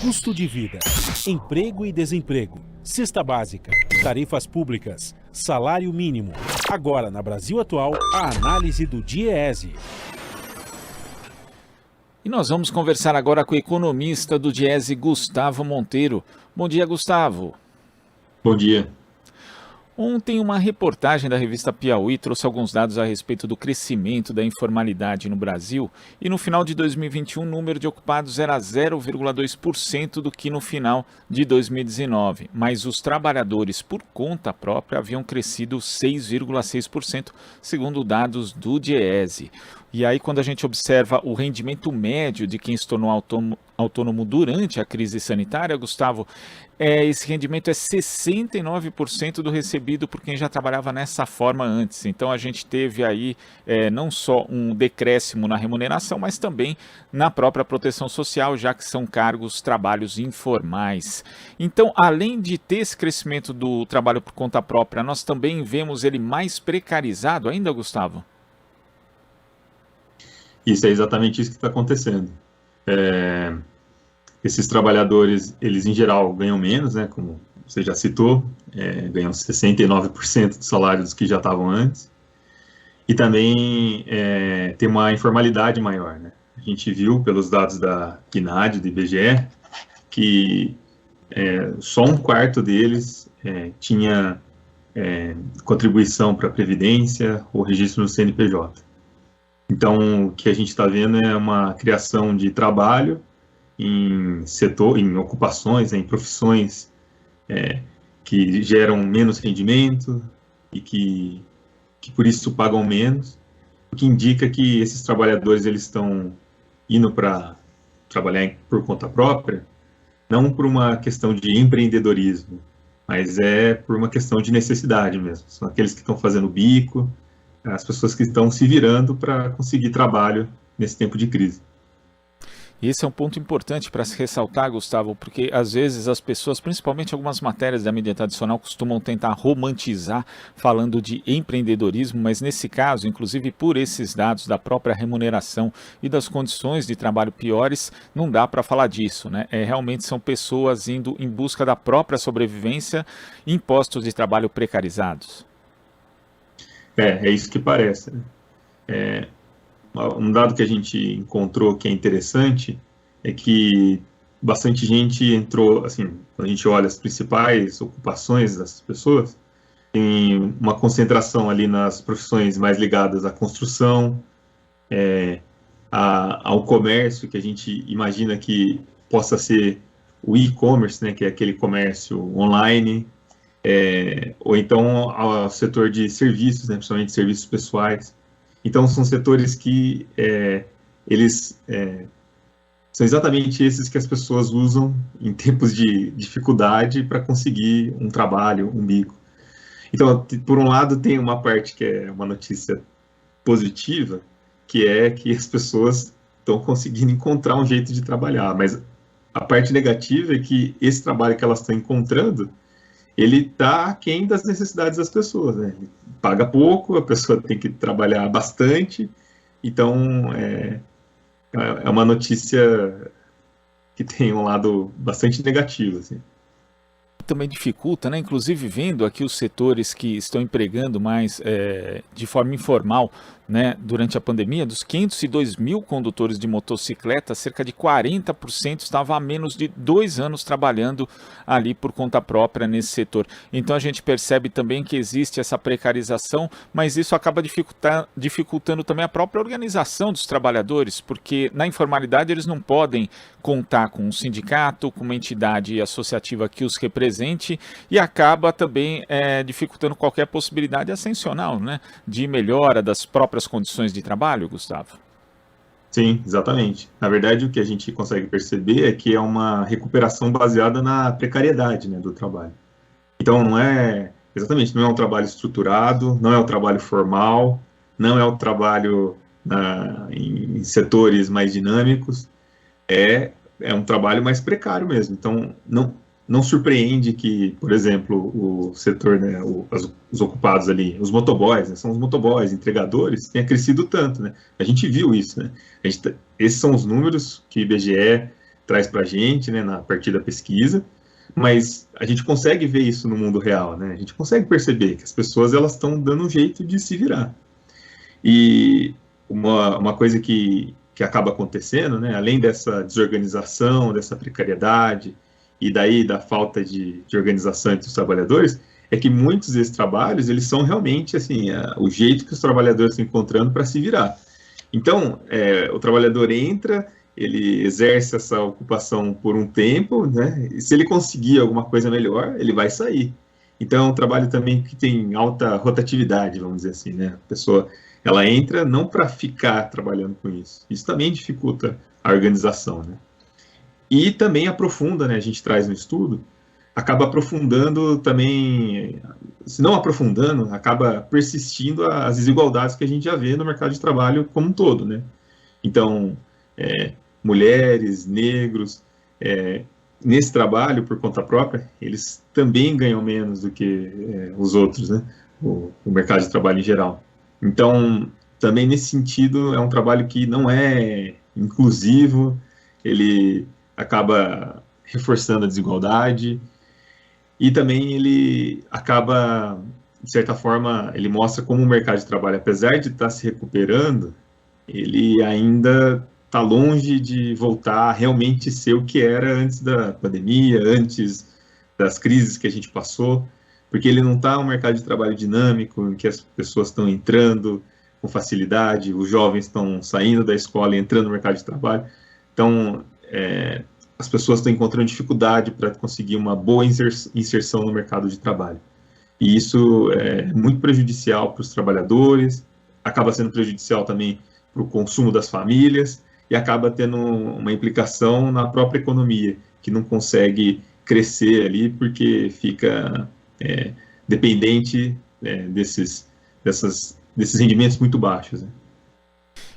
Custo de vida, emprego e desemprego, cesta básica, tarifas públicas, salário mínimo. Agora, na Brasil Atual, a análise do DIEESE. E nós vamos conversar agora com o economista do DIEESE, Gustavo Monteiro. Bom dia, Gustavo. Bom dia. Ontem, uma reportagem da revista Piauí trouxe alguns dados a respeito do crescimento da informalidade no Brasil e no final de 2021 o número de ocupados era 0,2% do que no final de 2019, mas os trabalhadores por conta própria haviam crescido 6,6%, segundo dados do DIEESE. E aí, quando a gente observa o rendimento médio de quem se tornou autônomo durante a crise sanitária, Gustavo, esse rendimento é 69% do recebido por quem já trabalhava nessa forma antes. Então, a gente teve aí não só um decréscimo na remuneração, mas também na própria proteção social, já que são cargos, trabalhos informais. Então, além de ter esse crescimento do trabalho por conta própria, nós também vemos ele mais precarizado ainda, Gustavo? Isso é exatamente isso que está acontecendo. Esses trabalhadores, eles em geral ganham menos, né, como você já citou, ganham 69% do salário dos que já estavam antes, e também tem uma informalidade maior, né? A gente viu pelos dados da PNAD, do IBGE, que só um quarto deles tinha contribuição para a Previdência ou registro no CNPJ. Então, o que a gente está vendo é uma criação de trabalho em ocupações, em profissões que geram menos rendimento e que por isso pagam menos, o que indica que esses trabalhadores eles estão indo para trabalhar por conta própria, não por uma questão de empreendedorismo, mas por uma questão de necessidade mesmo. São aqueles que estão fazendo bico, as pessoas que estão se virando para conseguir trabalho nesse tempo de crise. Esse é um ponto importante para se ressaltar, Gustavo, porque às vezes as pessoas, principalmente algumas matérias da mídia tradicional, costumam tentar romantizar falando de empreendedorismo, mas nesse caso, inclusive por esses dados da própria remuneração e das condições de trabalho piores, não dá para falar disso, né? Realmente são pessoas indo em busca da própria sobrevivência em postos de trabalho precarizados. É isso que parece, né? Um dado que a gente encontrou que é interessante é que bastante gente entrou, assim, quando a gente olha as principais ocupações das pessoas, tem uma concentração ali nas profissões mais ligadas à construção, ao comércio, que a gente imagina que possa ser o e-commerce, né, que é aquele comércio online, ou então ao setor de serviços, né, principalmente serviços pessoais. Então, são setores que eles são exatamente esses que as pessoas usam em tempos de dificuldade para conseguir um trabalho, um bico. Então, por um lado, tem uma parte que é uma notícia positiva, que é que as pessoas estão conseguindo encontrar um jeito de trabalhar, mas a parte negativa é que esse trabalho que elas estão encontrando, ele está aquém das necessidades das pessoas, né? Ele paga pouco, a pessoa tem que trabalhar bastante, então é uma notícia que tem um lado bastante negativo, assim. Também dificulta, né? Inclusive vendo aqui os setores que estão empregando mais de forma informal, né, durante a pandemia, dos 502 mil condutores de motocicleta, cerca de 40% estavam há menos de 2 anos trabalhando ali por conta própria nesse setor. Então a gente percebe também que existe essa precarização, mas isso acaba dificultando também a própria organização dos trabalhadores, porque na informalidade eles não podem contar com um sindicato, com uma entidade associativa que os represente, e acaba também dificultando qualquer possibilidade ascensional, né, de melhora das próprias condições de trabalho, Gustavo? Sim, exatamente. Na verdade, o que a gente consegue perceber é que é uma recuperação baseada na precariedade, né, do trabalho. Então, não é um trabalho estruturado, não é um trabalho formal, não é um trabalho em setores mais dinâmicos, é um trabalho mais precário mesmo. Então, não surpreende que, por exemplo, o setor, né, os ocupados ali, os motoboys, né, são os motoboys, entregadores, tenha crescido tanto, né? A gente viu isso, né? Esses são os números que o IBGE traz para a gente, né, a partir da pesquisa, mas a gente consegue ver isso no mundo real, né? A gente consegue perceber que as pessoas elas estão dando um jeito de se virar. E uma coisa que acaba acontecendo, né, além dessa desorganização, dessa precariedade, e daí da falta de organização entre os trabalhadores, é que muitos desses trabalhos, eles são realmente, assim, o jeito que os trabalhadores estão encontrando para se virar. Então, o trabalhador entra, ele exerce essa ocupação por um tempo, né, e se ele conseguir alguma coisa melhor, ele vai sair. Então, é um trabalho também que tem alta rotatividade, vamos dizer assim, né, a pessoa, ela entra não para ficar trabalhando com isso. Isso também dificulta a organização, né. E também aprofunda, né, a gente traz no estudo, acaba aprofundando também, se não aprofundando, acaba persistindo as desigualdades que a gente já vê no mercado de trabalho como um todo, né? Então, mulheres, negros, nesse trabalho por conta própria, eles também ganham menos do que os outros, né? O mercado de trabalho em geral. Então, também nesse sentido, é um trabalho que não é inclusivo, ele acaba reforçando a desigualdade, e também ele acaba, de certa forma, ele mostra como o mercado de trabalho, apesar de estar se recuperando, ele ainda está longe de voltar a realmente ser o que era antes da pandemia, antes das crises que a gente passou, porque ele não está um mercado de trabalho dinâmico, em que as pessoas estão entrando com facilidade, os jovens estão saindo da escola e entrando no mercado de trabalho. Então, as pessoas estão encontrando dificuldade para conseguir uma boa inserção no mercado de trabalho. E isso é muito prejudicial para os trabalhadores, acaba sendo prejudicial também para o consumo das famílias e acaba tendo uma implicação na própria economia, que não consegue crescer ali porque fica dependente desses rendimentos muito baixos, né?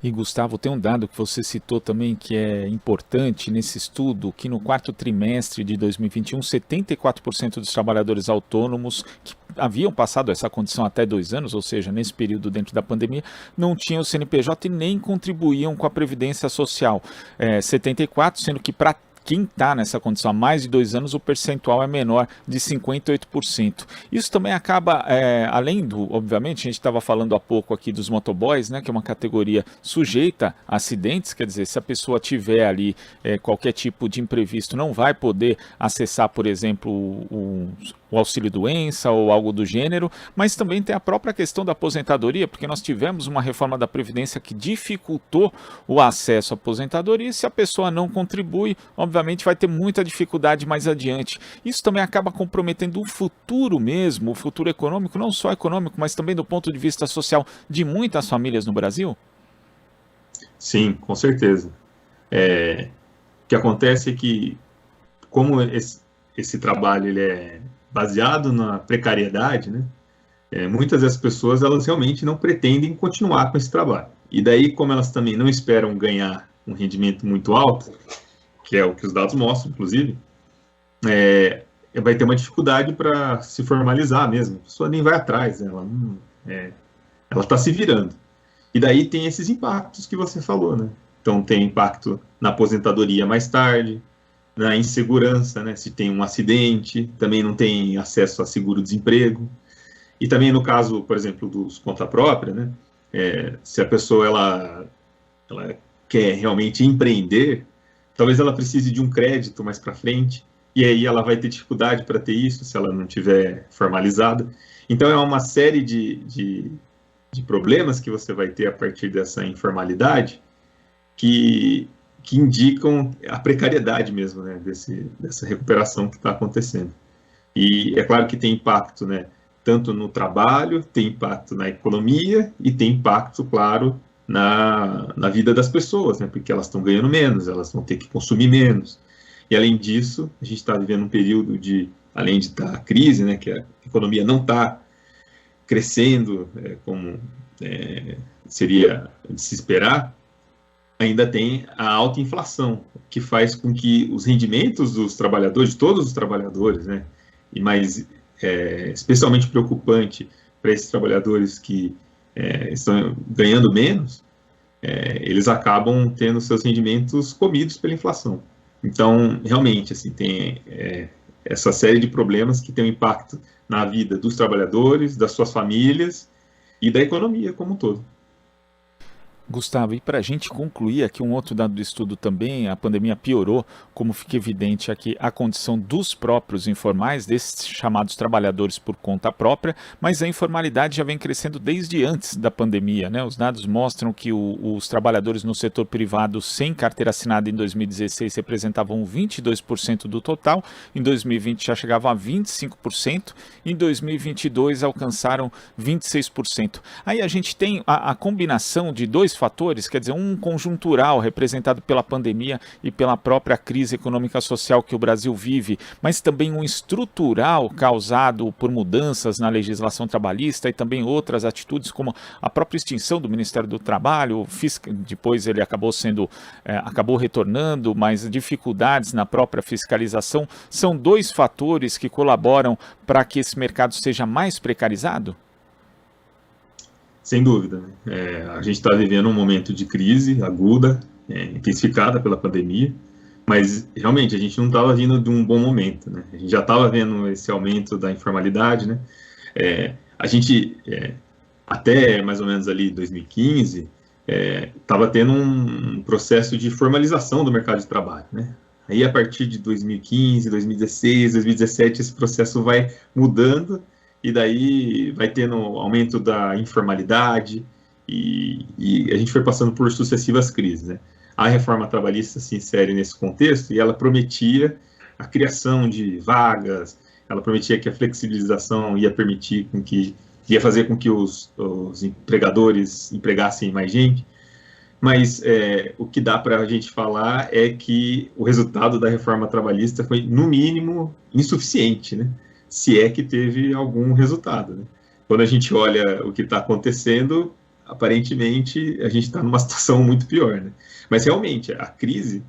E, Gustavo, tem um dado que você citou também que é importante nesse estudo, que no quarto trimestre de 2021, 74% dos trabalhadores autônomos que haviam passado essa condição até 2 anos, ou seja, nesse período dentro da pandemia, não tinham o CNPJ e nem contribuíam com a Previdência Social. 74%, sendo que para quem está nessa condição há mais de 2 anos, o percentual é menor de 58%. Isso também acaba, além do, obviamente, a gente estava falando há pouco aqui dos motoboys, né, que é uma categoria sujeita a acidentes, quer dizer, se a pessoa tiver ali qualquer tipo de imprevisto, não vai poder acessar, por exemplo, o auxílio-doença ou algo do gênero, mas também tem a própria questão da aposentadoria, porque nós tivemos uma reforma da Previdência que dificultou o acesso à aposentadoria, e se a pessoa não contribui, obviamente vai ter muita dificuldade mais adiante. Isso também acaba comprometendo o futuro mesmo, o futuro econômico, não só econômico, mas também do ponto de vista social de muitas famílias no Brasil? Sim, com certeza. O que acontece é que, como esse trabalho ele é baseado na precariedade, né, muitas das pessoas elas realmente não pretendem continuar com esse trabalho. E daí, como elas também não esperam ganhar um rendimento muito alto, que é o que os dados mostram, inclusive, vai ter uma dificuldade para se formalizar mesmo. A pessoa nem vai atrás, ela está se virando. E daí tem esses impactos que você falou, né? Então tem impacto na aposentadoria mais tarde, na insegurança, né? Se tem um acidente, também não tem acesso a seguro-desemprego. E também no caso, por exemplo, dos conta própria, né? Se a pessoa ela quer realmente empreender, talvez ela precise de um crédito mais para frente, e aí ela vai ter dificuldade para ter isso se ela não tiver formalizada. Então é uma série de problemas que você vai ter a partir dessa informalidade que indicam a precariedade mesmo, né, dessa recuperação que está acontecendo. E é claro que tem impacto, né, tanto no trabalho, tem impacto na economia e tem impacto, claro, na vida das pessoas, né, porque elas estão ganhando menos, elas vão ter que consumir menos. E além disso, a gente está vivendo um período além de estar a crise, né, que a economia não está crescendo como seria de se esperar, ainda tem a alta inflação, que faz com que os rendimentos dos trabalhadores, de todos os trabalhadores, né, e mais especialmente preocupante para esses trabalhadores que estão ganhando menos, eles acabam tendo seus rendimentos comidos pela inflação. Então, realmente, assim, tem essa série de problemas que tem um impacto na vida dos trabalhadores, das suas famílias e da economia como um todo. Gustavo, e para a gente concluir aqui um outro dado do estudo também, a pandemia piorou, como fica evidente aqui, a condição dos próprios informais, desses chamados trabalhadores por conta própria, mas a informalidade já vem crescendo desde antes da pandemia, né? Os dados mostram que os trabalhadores no setor privado sem carteira assinada em 2016 representavam 22% do total, em 2020 já chegavam a 25%, em 2022 alcançaram 26%. Aí a gente tem a combinação de dois fatores, quer dizer, um conjuntural representado pela pandemia e pela própria crise econômica social que o Brasil vive, mas também um estrutural causado por mudanças na legislação trabalhista e também outras atitudes como a própria extinção do Ministério do Trabalho, depois ele acabou retornando, mas dificuldades na própria fiscalização, são dois fatores que colaboram para que esse mercado seja mais precarizado? Sem dúvida, né? A gente está vivendo um momento de crise aguda, intensificada pela pandemia, mas realmente a gente não estava vindo de um bom momento, né? A gente já estava vendo esse aumento da informalidade, né? A gente, até mais ou menos ali 2015, estava tendo um processo de formalização do mercado de trabalho, né? Aí a partir de 2015, 2016, 2017, esse processo vai mudando, e daí vai tendo aumento da informalidade e a gente foi passando por sucessivas crises, né? A reforma trabalhista se insere nesse contexto e ela prometia a criação de vagas, ela prometia que a flexibilização ia permitir ia fazer com que os empregadores empregassem mais gente, mas o que dá para a gente falar é que o resultado da reforma trabalhista foi, no mínimo, insuficiente, né? Se é que teve algum resultado, né? Quando a gente olha o que está acontecendo, aparentemente a gente está numa situação muito pior, né? Mas realmente a crise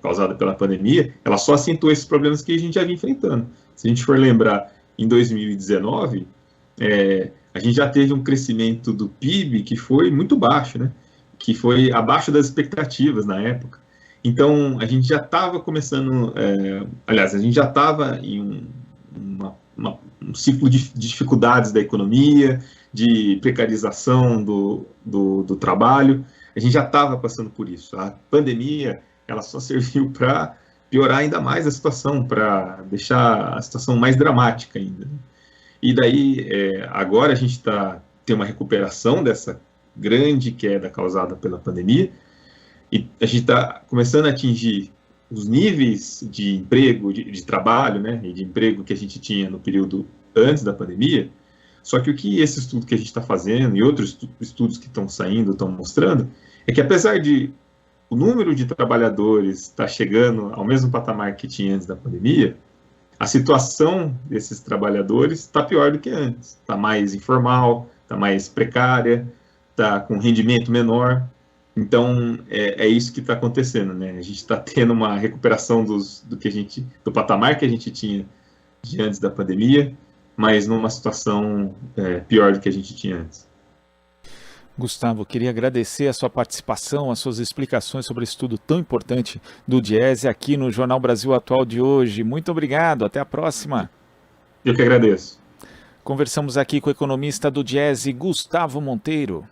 causada pela pandemia, ela só acentuou esses problemas que a gente já vinha enfrentando. Se a gente for lembrar, em 2019, a gente já teve um crescimento do PIB que foi muito baixo, né? Que foi abaixo das expectativas na época. Então a gente já estava começando, aliás, a gente já estava em um ciclo de dificuldades da economia, de precarização do trabalho. A gente já estava passando por isso. A pandemia, ela só serviu para piorar ainda mais a situação, para deixar a situação mais dramática ainda. E daí, agora a gente tem uma recuperação dessa grande queda causada pela pandemia, e a gente está começando a atingir os níveis de emprego, de trabalho, né, e de emprego que a gente tinha no período antes da pandemia. Só que o que esse estudo que a gente está fazendo e outros estudos que estão saindo estão mostrando é que, apesar de o número de trabalhadores estar chegando ao mesmo patamar que tinha antes da pandemia, a situação desses trabalhadores está pior do que antes. Está mais informal, está mais precária, está com rendimento menor. Então, é isso que está acontecendo, né? A gente está tendo uma recuperação do patamar que a gente tinha de antes da pandemia, mas numa situação pior do que a gente tinha antes. Gustavo, queria agradecer a sua participação, as suas explicações sobre esse estudo tão importante do Diese aqui no Jornal Brasil Atual de hoje. Muito obrigado, até a próxima. Eu que agradeço. Conversamos aqui com o economista do Diese, Gustavo Monteiro.